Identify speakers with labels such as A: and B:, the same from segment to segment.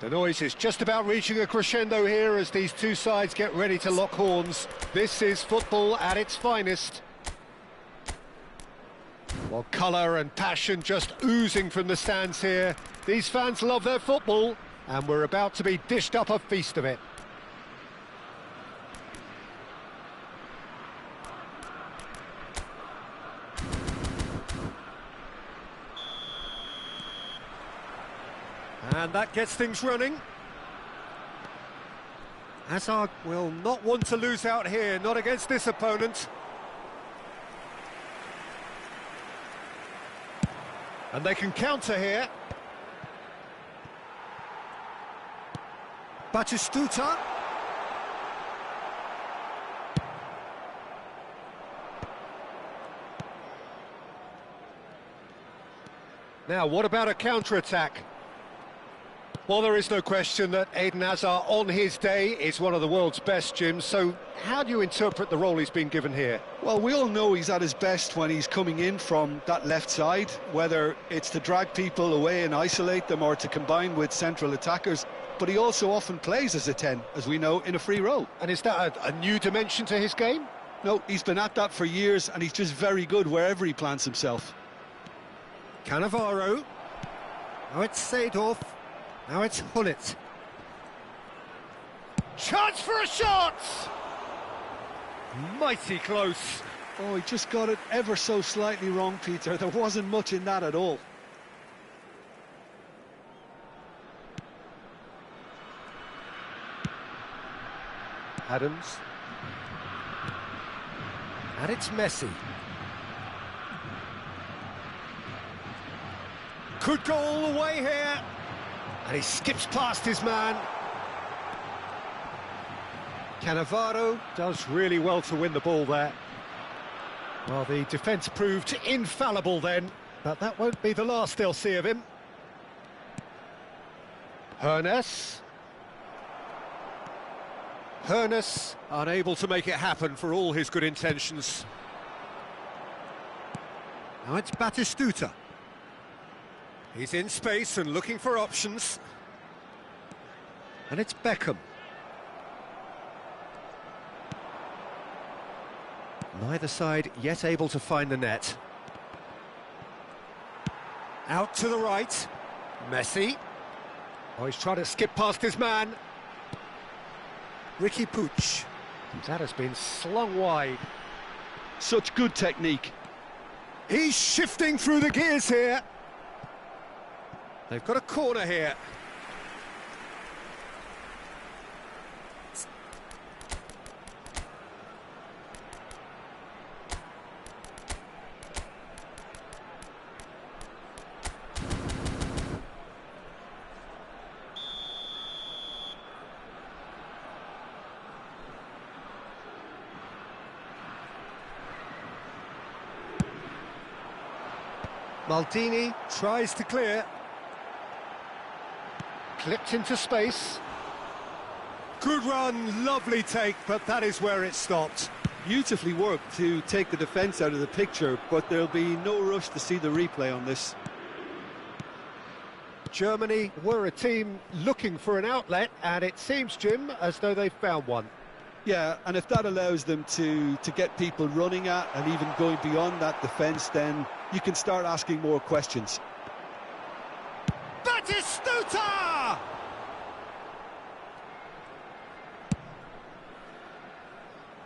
A: The noise is just about reaching a crescendo here as these two sides get ready to lock horns. This is football at its finest. Well, colour and passion just oozing from the stands here. These fans love their football, and we're about to be dished up a feast of it. And that gets things running. Hazard will not want to lose out here, not against this opponent. And they can counter here. Batistuta. Now, what about a counter-attack? Well, there is no question that Eden Hazard, on his day, is one of the world's best, Jim. So how do you interpret the role he's been given here?
B: Well, we all know he's at his best when he's coming in from that left side, whether it's to drag people away and isolate them or to combine with central attackers. But he also often plays as a 10, as we know, in a free role.
A: And is that a new dimension to his game?
B: No, he's been at that for years, and he's just very good wherever he plants himself.
A: Cannavaro. Now it's Seedorf. Now it's Hullet. Chance for a shot! Mighty close.
B: Oh, he just got it ever so slightly wrong, Peter. There wasn't much in that at all.
A: Adams. And it's Messi. Could go all the way here. And he skips past his man. Cannavaro does really well to win the ball there. Well, the defence proved infallible then, but that won't be the last they'll see of him. Hernes. Hernes unable to make it happen for all his good intentions. Now it's Batistuta. He's in space and looking for options. And it's Beckham. Neither side yet able to find the net. Out to the right. Messi. Oh, he's trying to skip past his man. Ricky Puig. That has been slung wide.
B: Such good technique.
A: He's shifting through the gears here. They've got a corner here. Maldini tries to clear. Clipped into space. Good run, lovely take, but that is where it stopped.
B: Beautifully worked to take the defence out of the picture, but there'll be no rush to see the replay on this.
A: Germany were a team looking for an outlet, and it seems, Jim, as though they've found one.
B: Yeah, and if that allows them to get people running at and even going beyond that defence, then you can start asking more questions.
A: Batistuta!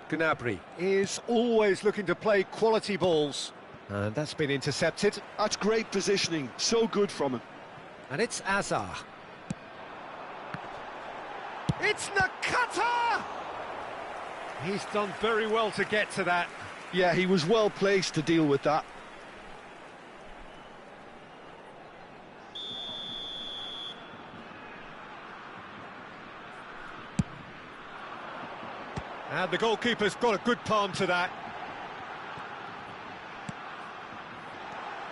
A: Gnabry is always looking to play quality balls. And that's been intercepted.
B: That's great positioning, so good from him.
A: And it's Hazard. It's Nakata! He's done very well to get to that.
B: Yeah, he was well placed to deal with that.
A: And the goalkeeper's got a good palm to that.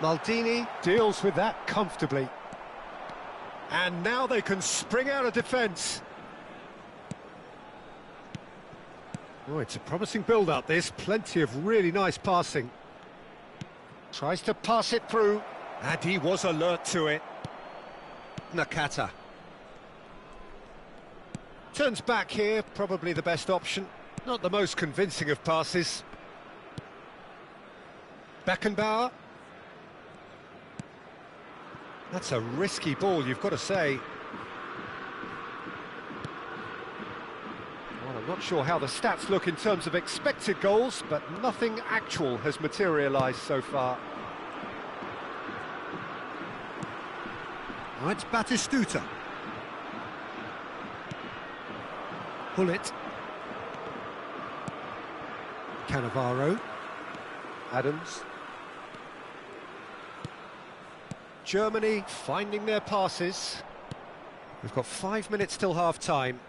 A: Maldini deals with that comfortably. And now they can spring out of defence. Oh, it's a promising build-up, this. Plenty of really nice passing. Tries to pass it through. And he was alert to it. Nakata. Turns back here, probably the best option. Not the most convincing of passes. Beckenbauer. That's a risky ball, you've got to say. Well, I'm not sure how the stats look in terms of expected goals, but nothing actual has materialised so far. Now it's Batistuta. Hullet. Cannavaro. Adams. Germany finding their passes. We've got 5 minutes till half-time.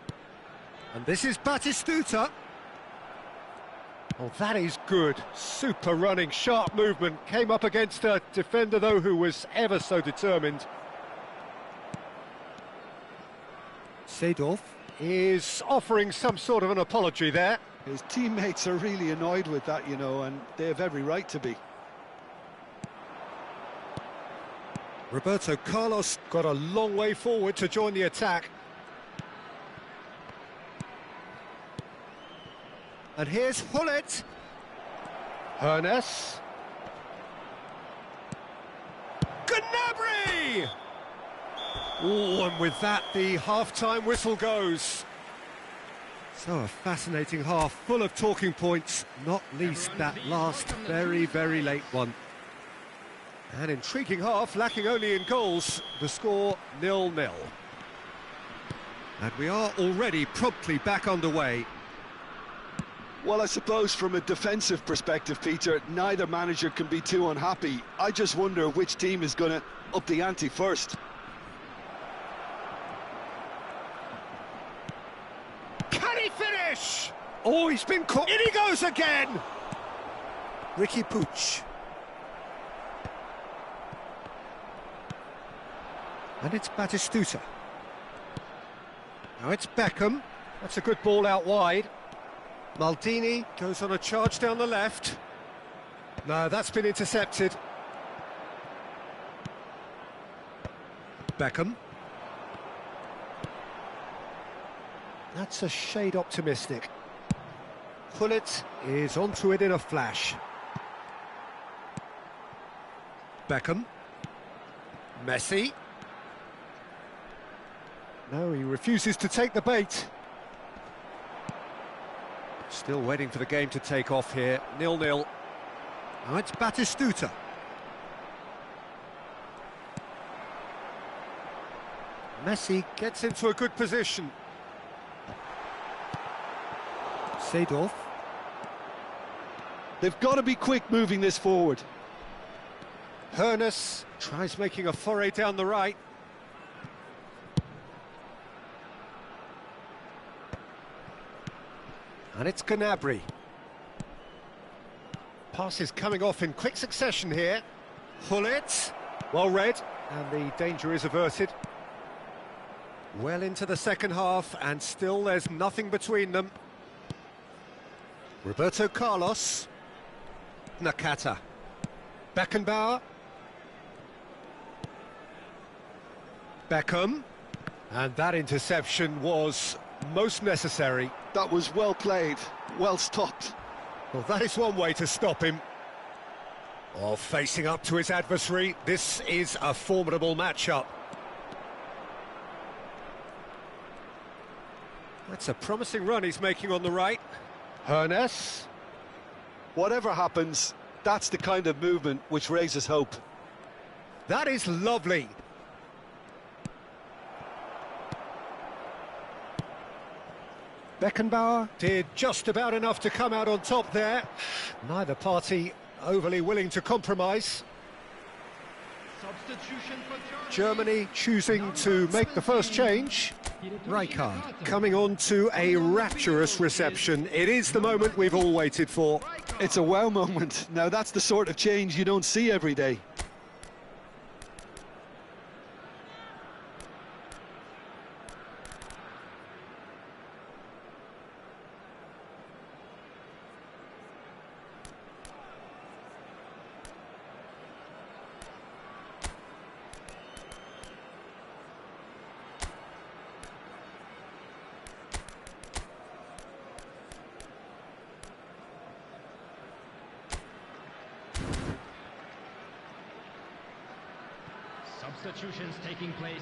A: And this is Batistuta. Oh, that is good. Super running, sharp movement. Came up against a defender, though, who was ever so determined. Seedorf is offering some sort of an apology there.
B: His teammates are really annoyed with that, you know, and they have every right to be.
A: Roberto Carlos got a long way forward to join the attack. And here's Hullet. Hernes. Gnabry! Oh, and with that, the half-time whistle goes. So a fascinating half, full of talking points, not least that last very, very late one. An intriguing half, lacking only in goals, the score 0-0. And we are already promptly back underway.
B: Well, I suppose from a defensive perspective, Peter, neither manager can be too unhappy. I just wonder which team is going to up the ante first.
A: Can he finish? Oh, he's been caught. In he goes again! Ricky Puig. And it's Batistuta. Now it's Beckham. That's a good ball out wide. Maldini goes on a charge down the left. No, that's been intercepted. Beckham. That's a shade optimistic. Hullet is onto it in a flash. Beckham. Messi. No, he refuses to take the bait. Still waiting for the game to take off here. 0-0. Now it's Batistuta. Messi gets into a good position. Seedorf.
B: They've got to be quick moving this forward.
A: Hernes tries making a foray down the right. And it's Gnabry. Passes coming off in quick succession here. Hullet, well read, and the danger is averted. Well into the second half, and still there's nothing between them. Roberto Carlos. Nakata. Beckenbauer. Beckham. And that interception was most necessary.
B: That was well played, well stopped.
A: Well, that is one way to stop him. Oh, facing up to his adversary, this is a formidable matchup. That's a promising run he's making on the right. Hernes.
B: Whatever happens, that's the kind of movement which raises hope.
A: That is lovely. Beckenbauer did just about enough to come out on top there. Neither party overly willing to compromise.
C: Substitution for
A: Germany choosing to make the first change. Rijkaard coming on to a rapturous reception. It is the moment we've all waited for.
B: It's a wow moment. Now that's the sort of change you don't see every day.
C: Substitutions taking place.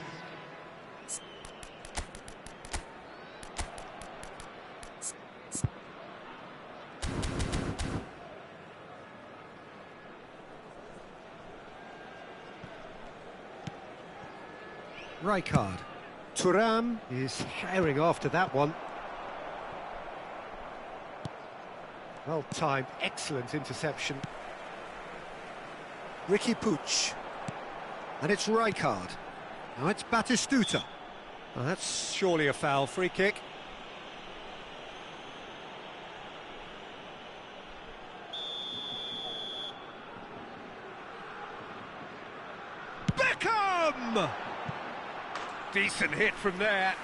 A: Rijkaard. Thuram is herring after that one. Well timed, excellent interception. Ricky Puig. And it's Rijkaard. Now it's Batistuta. Well, that's surely a foul. Free kick. Beckham! Decent hit from there.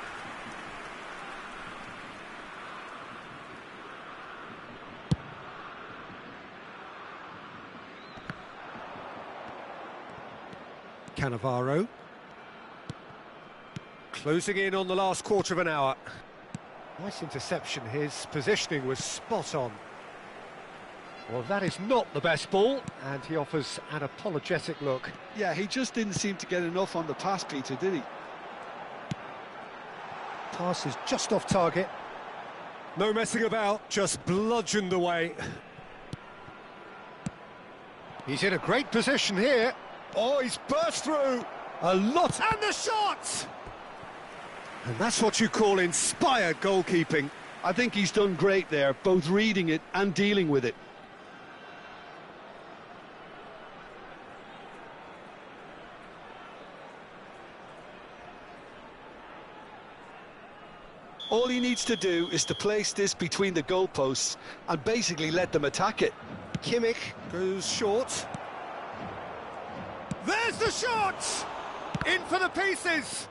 A: Cannavaro. Closing in on the last quarter of an hour. Nice interception. His positioning was spot on. Well, that is not the best ball, and he offers an apologetic look.
B: Yeah, he just didn't seem to get enough on the pass, Peter, did he?
A: Pass is just off target. No messing about, just bludgeoned away. He's in a great position here. Oh, he's burst through. A lot, and the shot! And that's what you call inspired goalkeeping.
B: I think he's done great there, both reading it and dealing with it. All he needs to do is to place this between the goalposts and basically let them attack it.
A: Kimmich goes short. There's the shot! In for the pieces!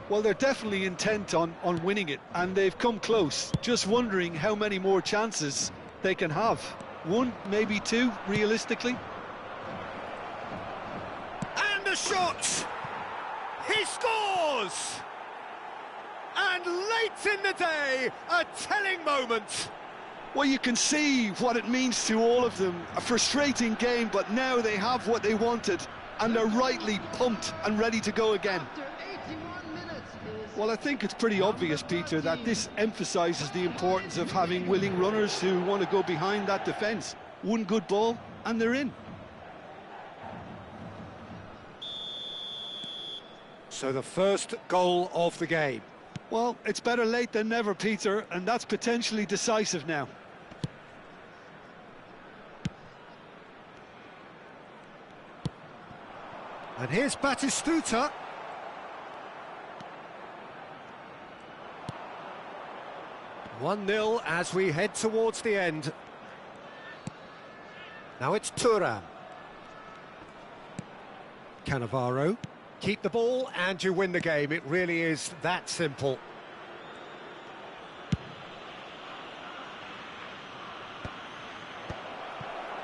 B: Well, they're definitely intent on winning it, and they've come close. Just wondering how many more chances they can have. One, maybe two, realistically.
A: And a shot! He scores! And late in the day, a telling moment.
B: Well, you can see what it means to all of them. A frustrating game, but now they have what they wanted, and they're rightly pumped and ready to go again. Well, I think it's pretty obvious, Peter, that this emphasises the importance of having willing runners who want to go behind that defence. One good ball, and they're in.
A: So the first goal of the game.
B: Well, it's better late than never, Peter, and that's potentially decisive now.
A: And here's Batistuta. (1-0) as we head towards the end. Now it's Thuram. Cannavaro. Keep the ball and you win the game. It really is that simple.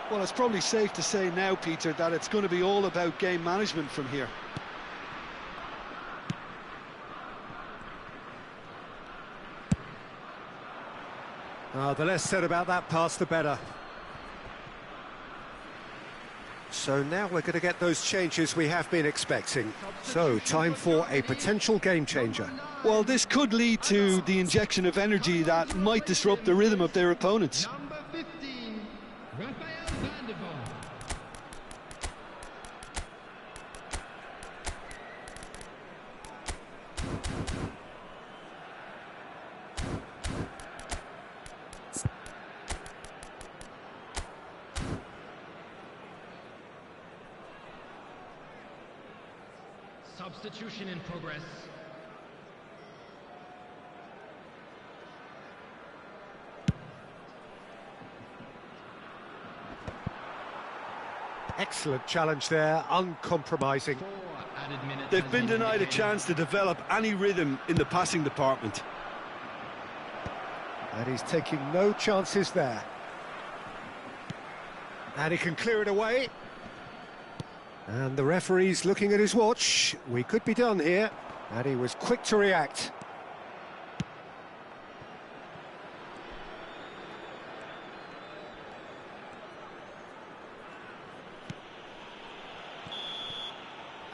B: Well, it's probably safe to say now, Peter, that it's going to be all about game management from here.
A: The less said about that pass, the better. So now we're going to get those changes we have been expecting. So, time for a potential game changer.
B: Well, this could lead to the injection of energy that might disrupt the rhythm of their opponents.
C: Number 15, Rafael van der Vaart. Substitution in progress.
A: Excellent challenge there, uncompromising.
B: They've been denied a chance to develop any rhythm in the passing department.
A: And he's taking no chances there. And he can clear it away. And the referee's looking at his watch. We could be done here. And he was quick to react.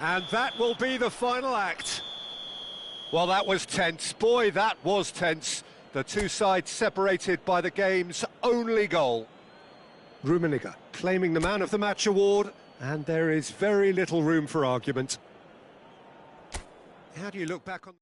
A: And that will be the final act. Well, that was tense. Boy, that was tense. The two sides separated by the game's only goal. Rummenigge claiming the Man of the Match award, and there is very little room for argument. How do you look back on...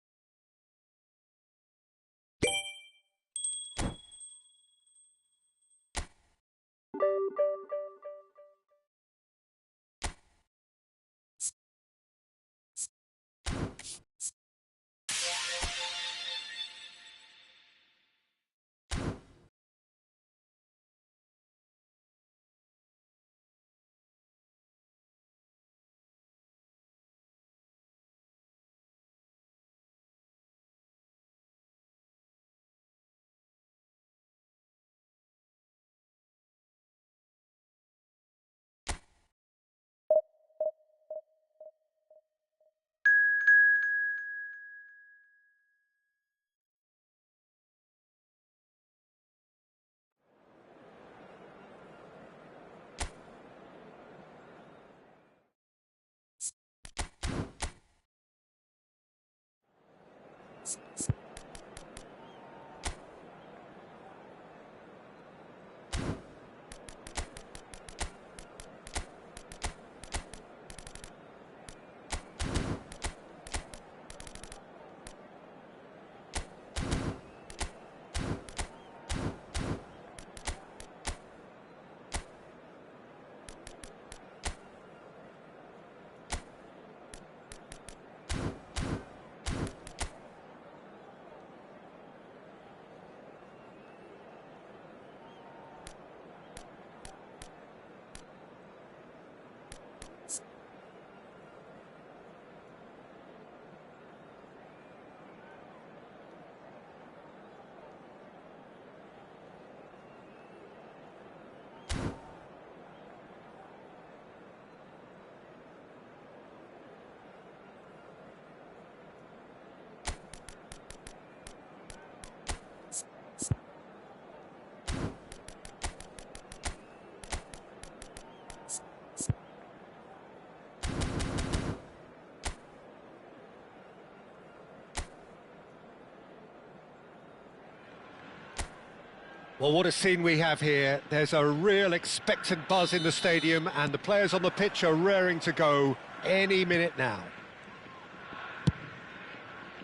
A: Well, what a scene we have here. There's a real expectant buzz in the stadium, and the players on the pitch are raring to go any minute now.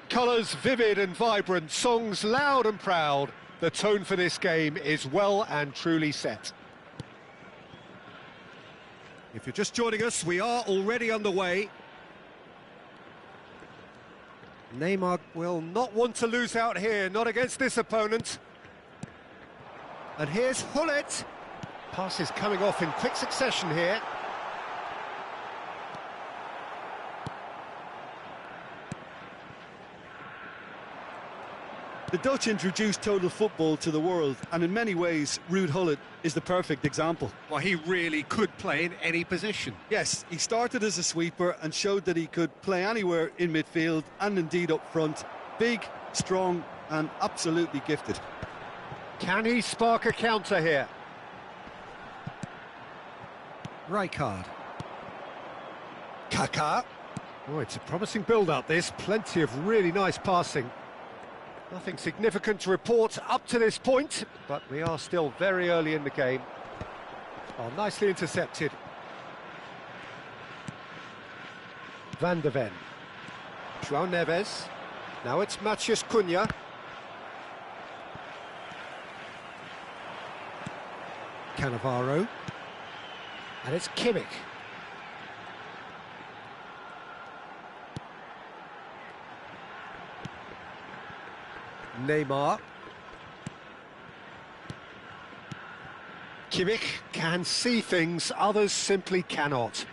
A: Colours vivid and vibrant, songs loud and proud. The tone for this game is well and truly set. If you're just joining us, we are already underway. Neymar will not want to lose out here, not against this opponent. And here's Hullet. Passes coming off in quick succession here.
B: The Dutch introduced total football to the world, and in many ways, Ruud Gullit is the perfect example.
A: Well, he really could play in any position.
B: Yes, he started as a sweeper and showed that he could play anywhere in midfield and indeed up front. Big, strong and absolutely gifted.
A: Can he spark a counter here? Rijkaard. Kaká. Oh, it's a promising build-up, this. Plenty of really nice passing. Nothing significant to report up to this point, but we are still very early in the game. Oh, nicely intercepted. Van de Ven. João Neves. Now it's Matheus Cunha. Cannavaro. And it's Kimmich. Neymar. Kimmich can see things others simply cannot.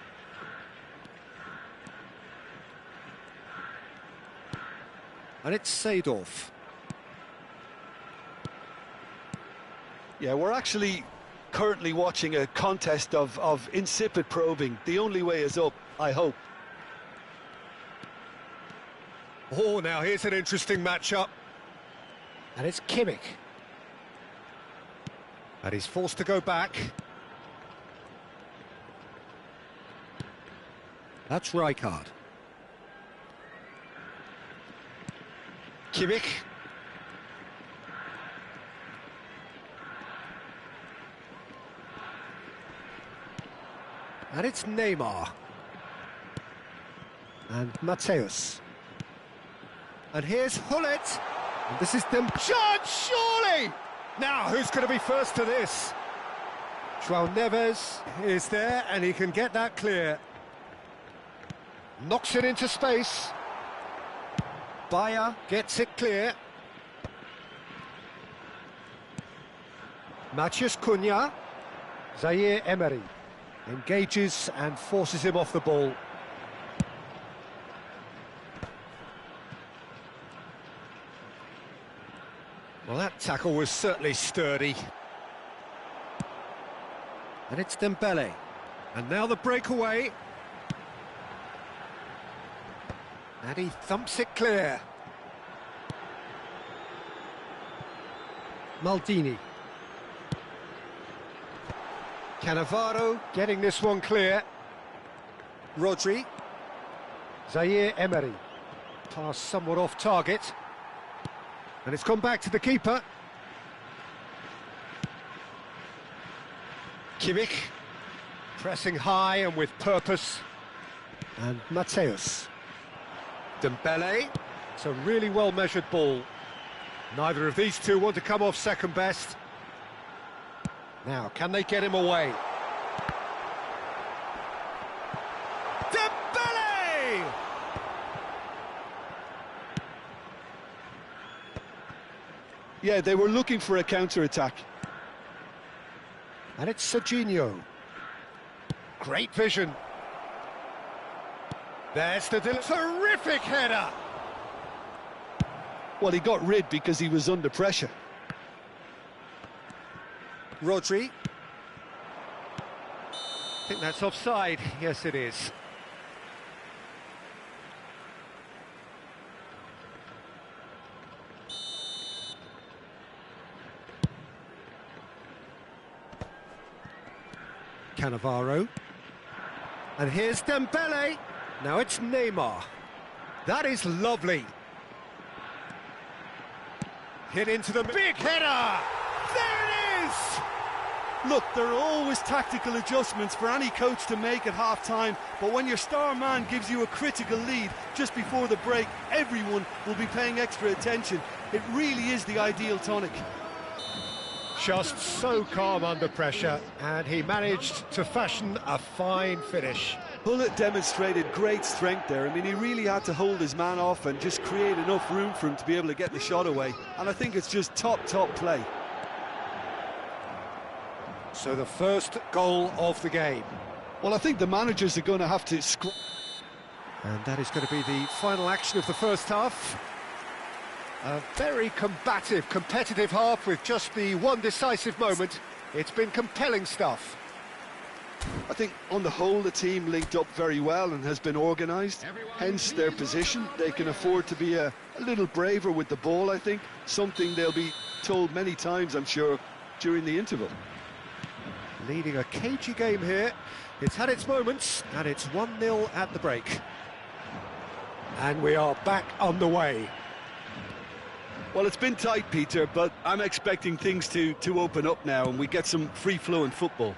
A: And it's Seedorf.
B: Yeah, we're actually currently watching a contest of insipid probing. The only way is up, I hope.
A: Oh, now here's an interesting matchup. And it's Kimmich. And he's forced to go back. That's Rijkaard. Kimmich. And it's Neymar. And Mateus. And here's Hullet. And this is them. Chance, surely! Now, who's going to be first to this? João Neves is there, and he can get that clear. Knocks it into space. Bayer gets it clear. Matheus Cunha. Zaire Emery engages and forces him off the ball. Well, that tackle was certainly sturdy. And it's Dembele. And now the breakaway. And he thumps it clear. Maldini. Cannavaro getting this one clear. Rodri. Zaire Emery. Pass somewhat off target. And it's gone back to the keeper. Kimmich. Pressing high and with purpose. And Mateus. Dembele. It's a really well-measured ball. Neither of these two want to come off second best. Now, can they get him away? Dembele!
B: Yeah, they were looking for a counter-attack.
A: And it's Serginho. Great vision. There's the terrific header!
B: Well, he got rid because he was under pressure.
A: Rodri. I think that's offside. Yes, it is. Cannavaro. And here's Dembele. Now it's Neymar. That is lovely. Hit into the big header! There it is!
B: Look, there are always tactical adjustments for any coach to make at half-time, but when your star man gives you a critical lead just before the break, everyone will be paying extra attention. It really is the ideal tonic.
A: Just so calm under pressure, and he managed to fashion a fine finish.
B: Hullet demonstrated great strength there. I mean, he really had to hold his man off and just create enough room for him to be able to get the shot away. And I think it's just top play.
A: So the first goal of the game.
B: Well, I think the managers are going to have to...
A: And that is going to be the final action of the first half. A very combative, competitive half with just the one decisive moment. It's been compelling stuff.
B: I think on the whole the team linked up very well and has been organised, hence their position. They can afford to be a little braver with the ball, I think, something they'll be told many times, I'm sure, during the interval.
A: Leading a cagey game here. It's had its moments, and it's 1-0 at the break. And we are back on the way.
B: Well, it's been tight, Peter, but I'm expecting things to open up now and we get some free-flowing football.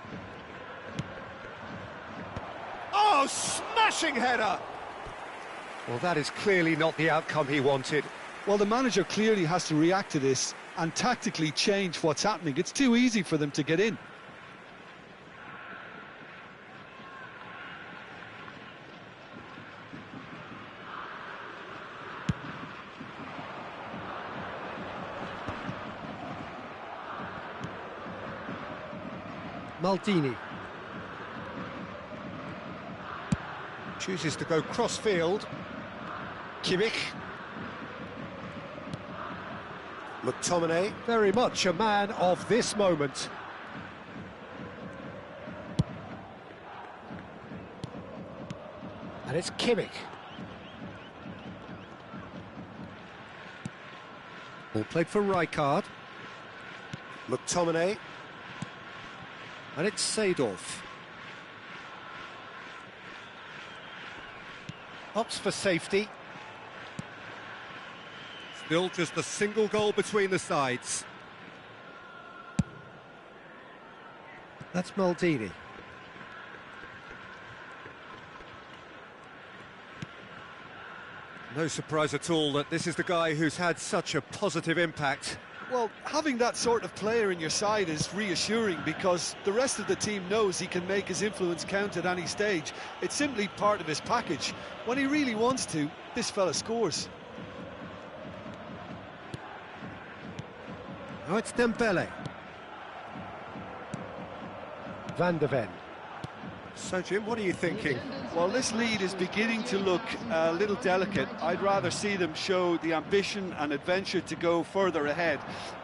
A: Oh, smashing header! Well, that is clearly not the outcome he wanted.
B: Well, the manager clearly has to react to this and tactically change what's happening. It's too easy for them to get in.
A: Maldini. Chooses to go cross-field. Kimmich. McTominay, very much a man of this moment. And it's Kimmich. Ball played for Rijkaard. McTominay. And it's Seedorf. Opts for safety. Still just a single goal between the sides. That's Maldini. No surprise at all that this is the guy who's had such a positive impact.
B: Well, having that sort of player in your side is reassuring because the rest of the team knows he can make his influence count at any stage. It's simply part of his package. When he really wants to, this fella scores.
A: Oh, it's Dembele. Van de Ven. So, Jim, what are you thinking?
B: Well, this lead is beginning to look a little delicate. I'd rather see them show the ambition and adventure to go further ahead.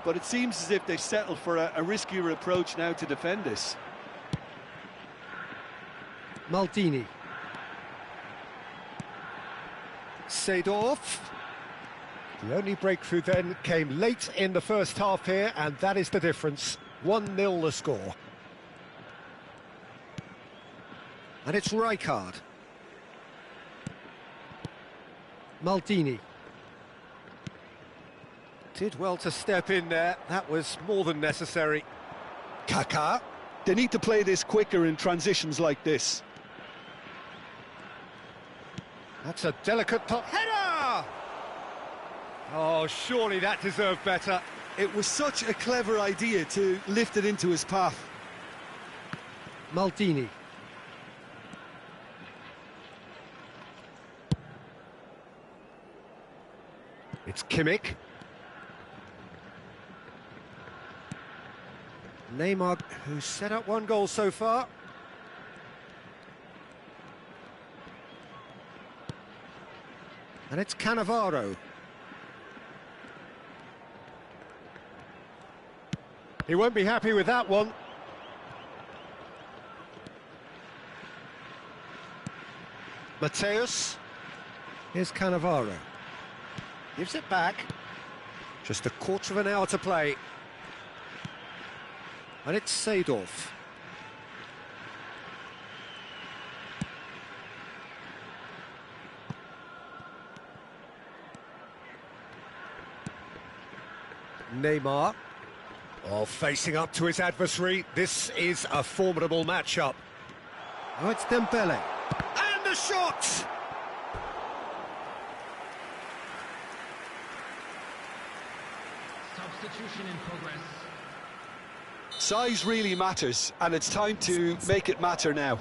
B: But it seems as if they settle for a riskier approach now to defend this.
A: Maldini. Seedorf. The only breakthrough then came late in the first half here, and that is the difference. 1-0 the score. And it's Rijkaard. Maldini. Did well to step in there. That was more than necessary. Kaká.
B: They need to play this quicker in transitions like this.
A: That's a delicate top header! Oh, surely that deserved better.
B: It was such a clever idea to lift it into his path.
A: Maldini. It's Kimmich. Neymar, who's set up one goal so far. And it's Cannavaro. He won't be happy with that one. Mateus. Here's Cannavaro. Gives it back. Just a quarter of an hour to play. And it's Seedorf. Neymar. Oh, facing up to his adversary. This is a formidable matchup. Oh, it's Dembele. And the shot!
C: Substitution in progress.
B: Size really matters, and it's time to make it matter now.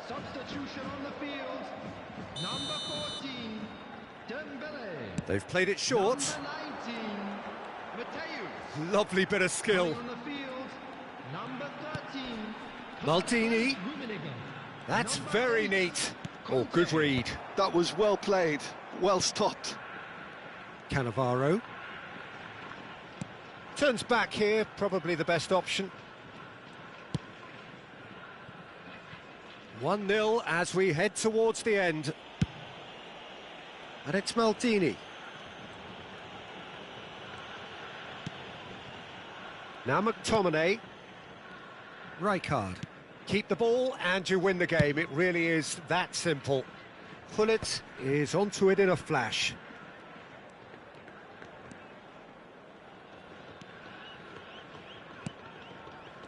C: Substitution on the field. Number 14, Dembele.
A: They've played it short.
C: Number 19, Mateus.
A: Lovely bit of skill.
C: On the field. Number 13,
A: Maldini.
C: Rummenigge.
A: That's
C: Number
A: very
C: 8,
A: neat. Oh, good read.
B: That was well played, well stopped.
A: Cannavaro. Turns back here, probably the best option. 1-0 as we head towards the end. And it's Maldini. Now McTominay. Rijkaard. Keep the ball and you win the game. It really is that simple. Pullet is onto it in a flash.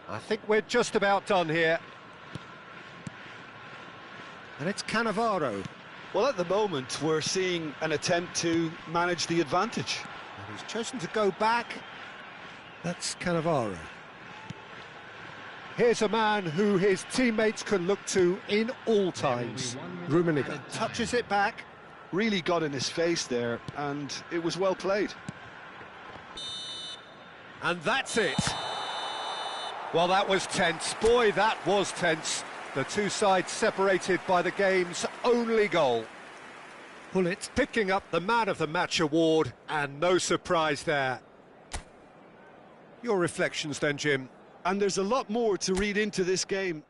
A: I think we're just about done here. And it's Cannavaro.
B: Well, at the moment, we're seeing an attempt to manage the advantage.
A: And he's chosen to go back. That's Cannavaro. Here's a man who his teammates can look to in all times. Rummenigge touches it back.
B: Really got in his face there, and it was well played.
A: And that's it. Well, that was tense. Boy, that was tense. The two sides separated by the game's only goal. Pullet picking up the Man of the Match award, and no surprise there. Your reflections then, Jim?
B: And there's a lot more to read into this game.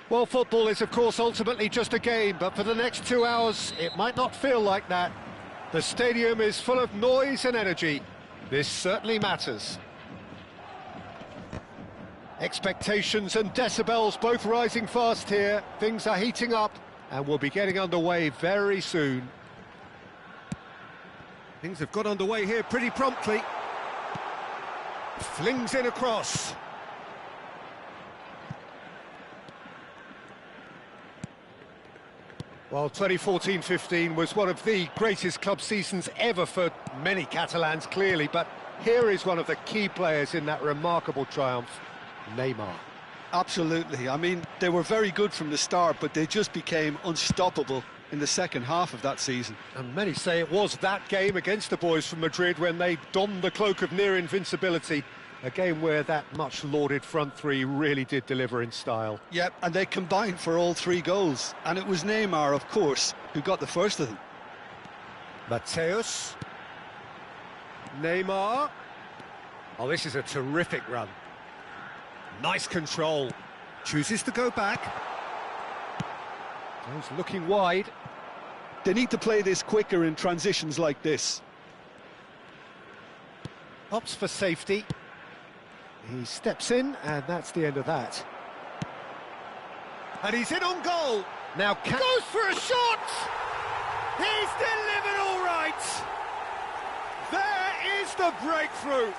A: Well, football is, of course, ultimately just a game, but for the next 2 hours, it might not feel like that. The stadium is full of noise and energy. This certainly matters. Expectations and decibels both rising fast here. Things are heating up, and we'll be getting underway very soon. Things have got underway here pretty promptly. Flings in across. Well, 2014-15 was one of the greatest club seasons ever for many Catalans, clearly, but here is one of the key players in that remarkable triumph, Neymar.
B: Absolutely. I mean, they were very good from the start, but they just became unstoppable in the second half of that season.
A: And many say it was that game against the boys from Madrid when they donned the cloak of near invincibility, a game where that much lauded front three really did deliver in style.
B: Yep, and they combined for all 3 goals. And it was Neymar, of course, who got the first of them.
A: Mateus. Neymar. Oh, this is a terrific run. Nice control. Chooses to go back. He's looking wide.
B: They need to play this quicker in transitions like this.
A: Opts for safety. He steps in, and that's the end of that. And he's in on goal. Now goes for a shot! He's delivered all right! There is the breakthrough!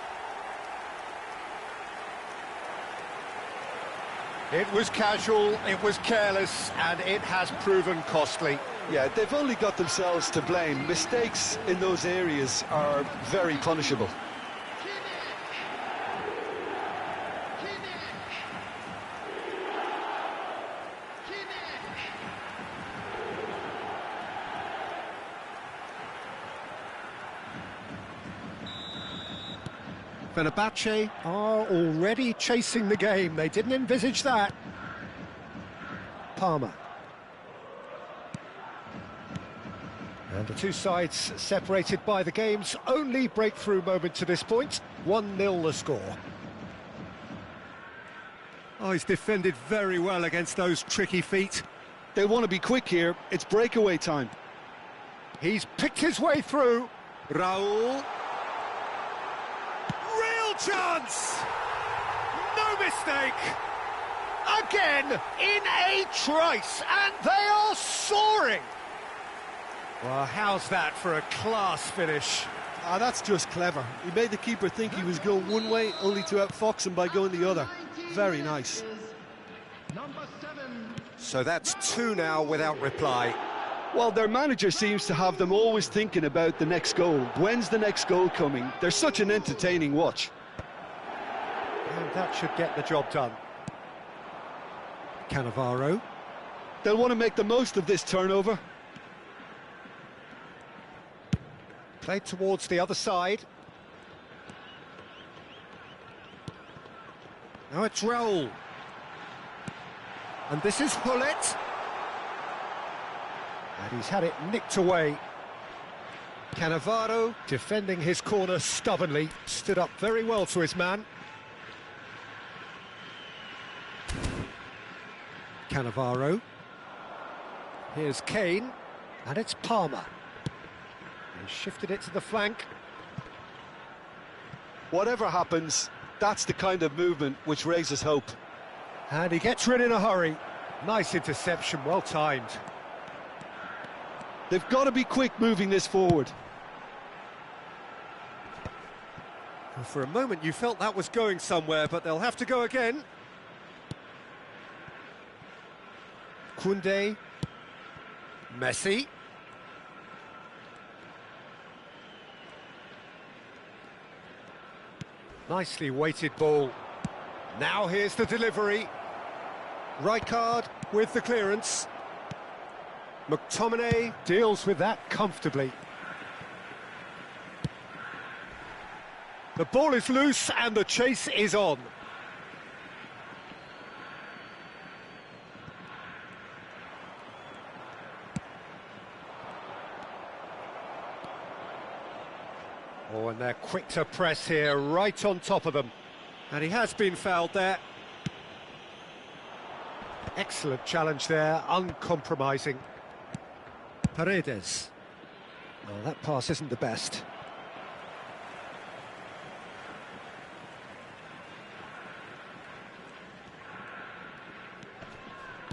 A: It was casual, it was careless, and it has proven costly.
B: Yeah, they've only got themselves to blame. Mistakes in those areas are very punishable.
A: Fenerbahce are already chasing the game. They didn't envisage that. Palmer. And the two sides separated by the game's only breakthrough moment to this point. 1-0 the score. Oh, he's defended very well against those tricky feet.
B: They want to be quick here. It's breakaway time.
A: He's picked his way through. Raul. Chance! No mistake! Again, in a trice, and they are soaring! Well, how's that for a class finish?
B: Ah, that's just clever. He made the keeper think he was going one way, only to outfox him by going the other. Very nice.
A: So that's 2 now without reply.
B: Well, their manager seems to have them always thinking about the next goal. When's the next goal coming? They're such an entertaining watch.
A: that should get the job done. Cannavaro.
B: They'll want to make the most of this turnover.
A: Played towards the other side. Now it's Raul. And this is Hullet. And he's had it nicked away. Cannavaro, defending his corner stubbornly, stood up very well to his man. Cannavaro. Here's Kane, and it's Palmer. He shifted it to the flank.
B: Whatever happens, that's the kind of movement which raises hope.
A: And he gets rid in a hurry. Nice interception, well timed.
B: They've got to be quick moving this forward.
A: Well, for a moment you felt that was going somewhere, but they'll have to go again. Koundé. Messi. Nicely weighted ball. Now here's the delivery. Rijkaard with the clearance. McTominay deals with that comfortably. The ball is loose and the chase is on. Oh, and they're quick to press here, right on top of them. And he has been fouled there. Excellent challenge there, uncompromising. Paredes. Well, that pass isn't the best.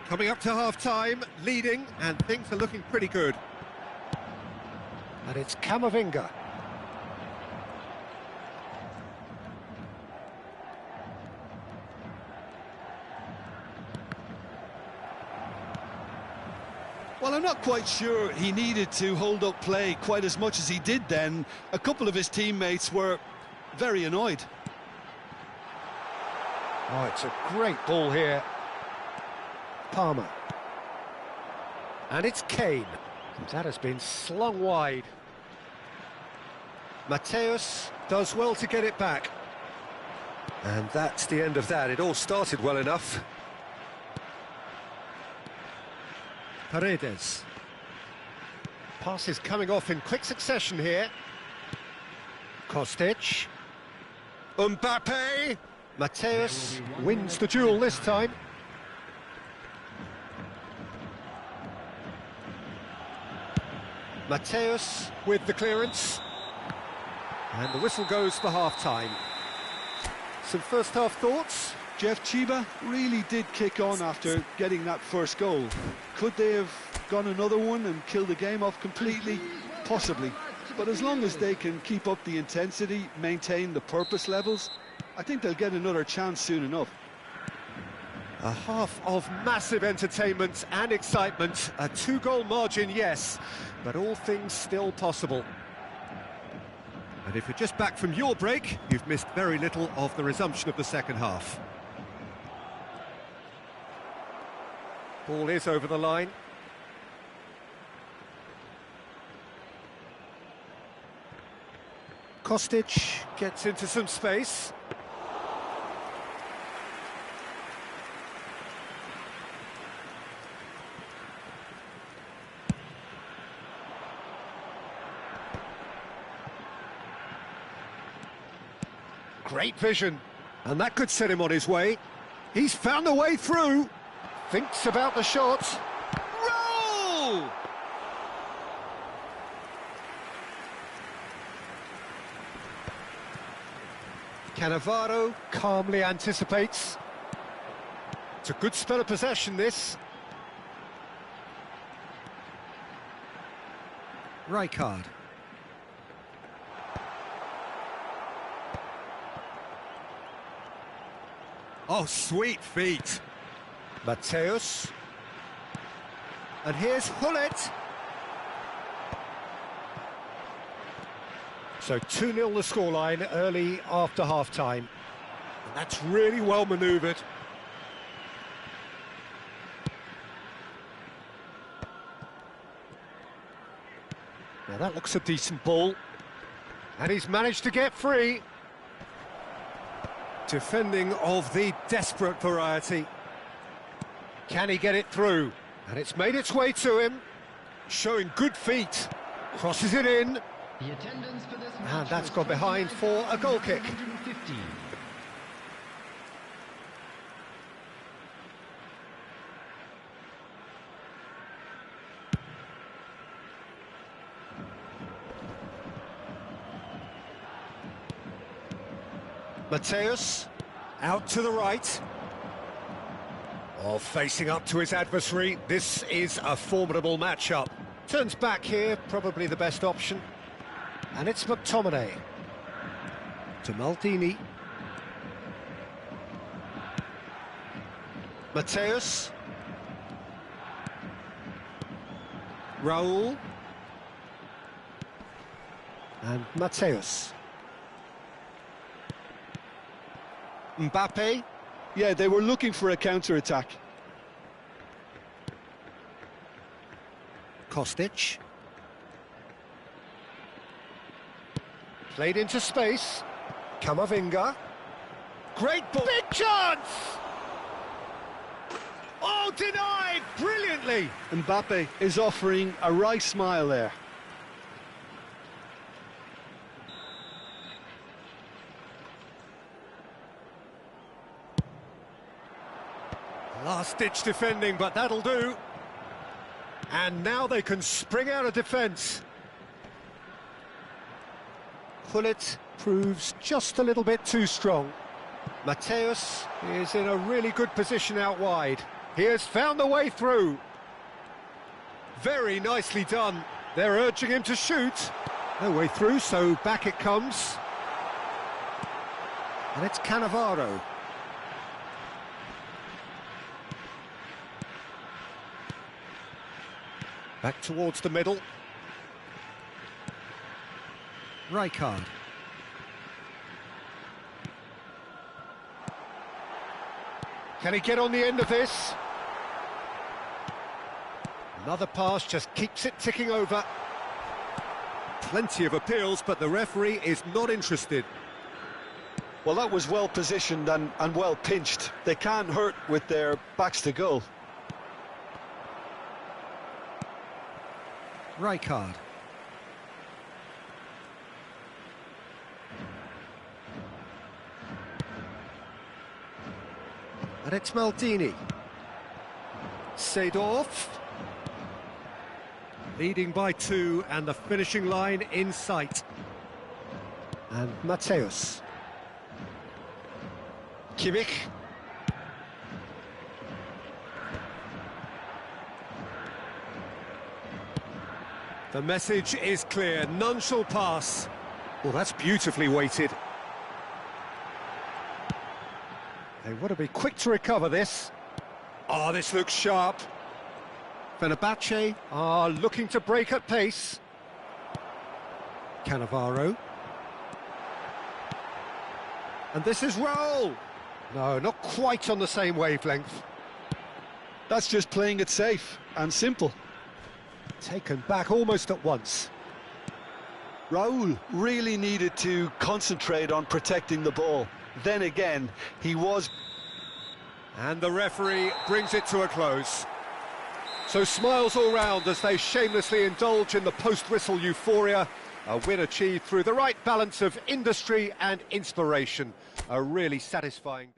A: Coming up to half-time, leading, and things are looking pretty good. And it's Camavinga.
B: Well, I'm not quite sure he needed to hold up play quite as much as he did then. A couple of his teammates were very annoyed.
A: Oh, it's a great ball here. Palmer. And it's Kane. That has been slung wide. Mateus does well to get it back. And that's the end of that. It all started well enough. Paredes. Passes coming off in quick succession here. Kostic. Mbappe. Mateus wins the duel this time. Mateus with the clearance. And the whistle goes for half-time. Some first-half thoughts?
B: Jeff, Chiba really did kick on after getting that first goal. Could they have gone another one and killed the game off completely? Possibly. But as long as they can keep up the intensity, maintain the purpose levels, I think they'll get another chance soon enough.
A: A half of massive entertainment and excitement. A two-goal margin, yes, but all things still possible. And if you're just back from your break, you've missed very little of the resumption of the second half. Ball is over the line. Kostic gets into some space. Great vision, and that could set him on his way. He's found a way through. Thinks about the shot. Roll! Cannavaro calmly anticipates. It's a good spell of possession, this. Rijkaard. Oh, sweet feet. Mateus. And here's Hullet. So 2-0 the scoreline early after half-time. That's really well manoeuvred. Now that looks a decent ball. And he's managed to get free. Defending of the desperate variety. Can he get it through? And it's made its way to him. Showing good feet. Crosses it in.
C: The attendance for this
A: And
C: match
A: that's
C: was
A: gone behind for a goal kick.
C: 250.
A: Mateus, out to the right. Oh, facing up to his adversary. This is a formidable matchup. Turns back here, probably the best option. And it's McTominay. To Maldini. Mateus. Raul. And Mateus. Mbappe.
B: Yeah, they were looking for a counter-attack.
A: Kostic. Played into space. Camavinga. Great ball. Big chance! Oh, denied brilliantly.
B: Mbappe is offering a wry smile there.
A: Last-ditch defending, but that'll do. And now they can spring out of defence. Pullet proves just a little bit too strong. Mateus is in a really good position out wide. He has found the way through. Very nicely done. They're urging him to shoot. No way through, so back it comes. And it's Cannavaro. Back towards the middle. Rijkaard. Can he get on the end of this? Another pass just keeps it ticking over. Plenty of appeals, but the referee is not interested.
B: Well, that was well positioned and well pinched. They can't hurt with their backs to goal.
A: Rijkaard. And it's Maldini. Seedorf. Leading by 2 and the finishing line in sight. And Mateus. Kimmich. The message is clear, none shall pass. Well, that's beautifully weighted. They want to be quick to recover this. Oh, this looks sharp. Fenerbahce are looking to break at pace. Cannavaro. And this is Raul. No, not quite on the same wavelength.
B: That's just playing it safe and simple.
A: Taken back almost at once.
B: Raul really needed to concentrate on protecting the ball. Then again, he was...
A: And the referee brings it to a close. So smiles all round as they shamelessly indulge in the post-whistle euphoria. A win achieved through the right balance of industry and inspiration. A really satisfying...